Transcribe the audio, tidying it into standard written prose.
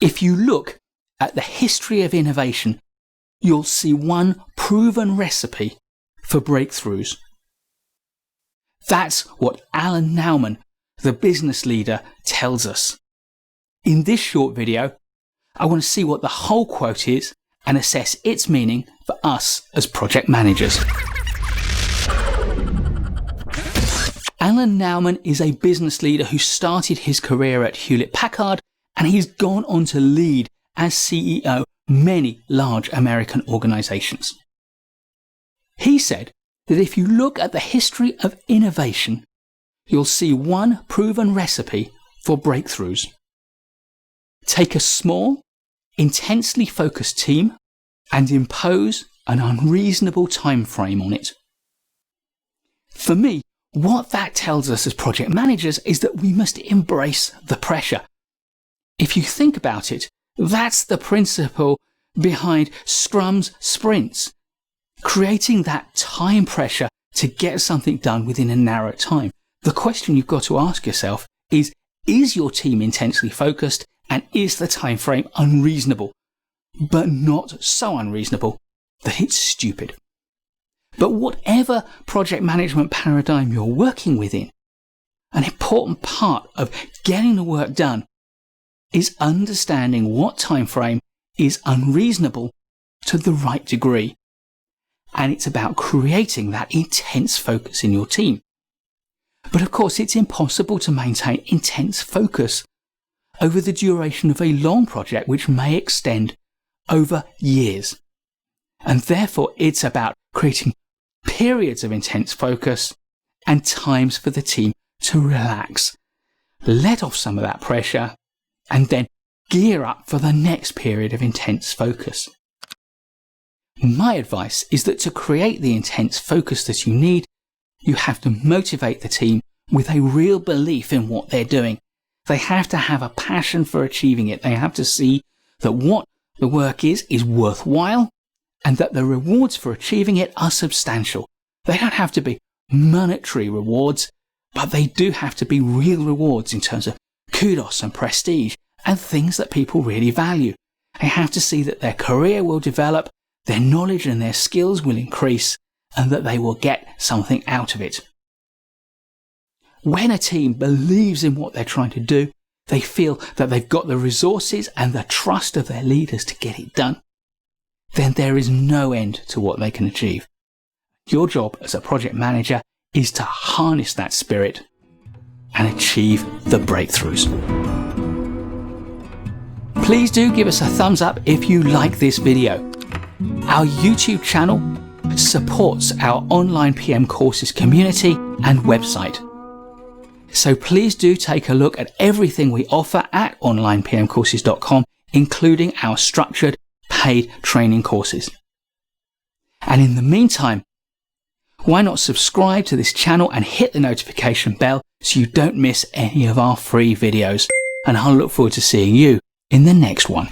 If you look at the history of innovation, you'll see one proven recipe for breakthroughs. That's what Alan Naumann, the business leader, tells us. In this short video, I want to see what the whole quote is and assess its meaning for us as project managers. Alan Naumann is a business leader who started his career at Hewlett Packard, and he's gone on to lead as CEO many large American organizations. He said that if you look at the history of innovation, you'll see one proven recipe for breakthroughs. Take a small, intensely focused team and impose an unreasonable time frame on it. For me, what that tells us as project managers is that we must embrace the pressure. If you think about it, that's the principle behind Scrum's sprints, creating that time pressure to get something done within a narrow time. The question you've got to ask yourself is your team intensely focused, and is the time frame unreasonable, but not so unreasonable that it's stupid? But whatever project management paradigm you're working within, an important part of getting the work done is understanding what time frame is unreasonable to the right degree. And it's about creating that intense focus in your team. But of course, it's impossible to maintain intense focus over the duration of a long project, which may extend over years. And therefore, it's about creating periods of intense focus and times for the team to relax, let off some of that pressure, and then gear up for the next period of intense focus. My advice is that to create the intense focus that you need, you have to motivate the team with a real belief in what they're doing. They have to have a passion for achieving it. They have to see that what the work is worthwhile, and that the rewards for achieving it are substantial. They don't have to be monetary rewards, but they do have to be real rewards in terms of kudos and prestige and things that people really value. They have to see that their career will develop, their knowledge and their skills will increase, and that they will get something out of it. When a team believes in what they're trying to do, they feel that they've got the resources and the trust of their leaders to get it done. Then there is no end to what they can achieve. Your job as a project manager is to harness that spirit and achieve the breakthroughs. Please do give us a thumbs up if you like this video. Our YouTube channel supports our online PM courses community and website. So please do take a look at everything we offer at onlinepmcourses.com, including our structured paid training courses. And in the meantime, why not subscribe to this channel and hit the notification bell so you don't miss any of our free videos. And I'll look forward to seeing you in the next one.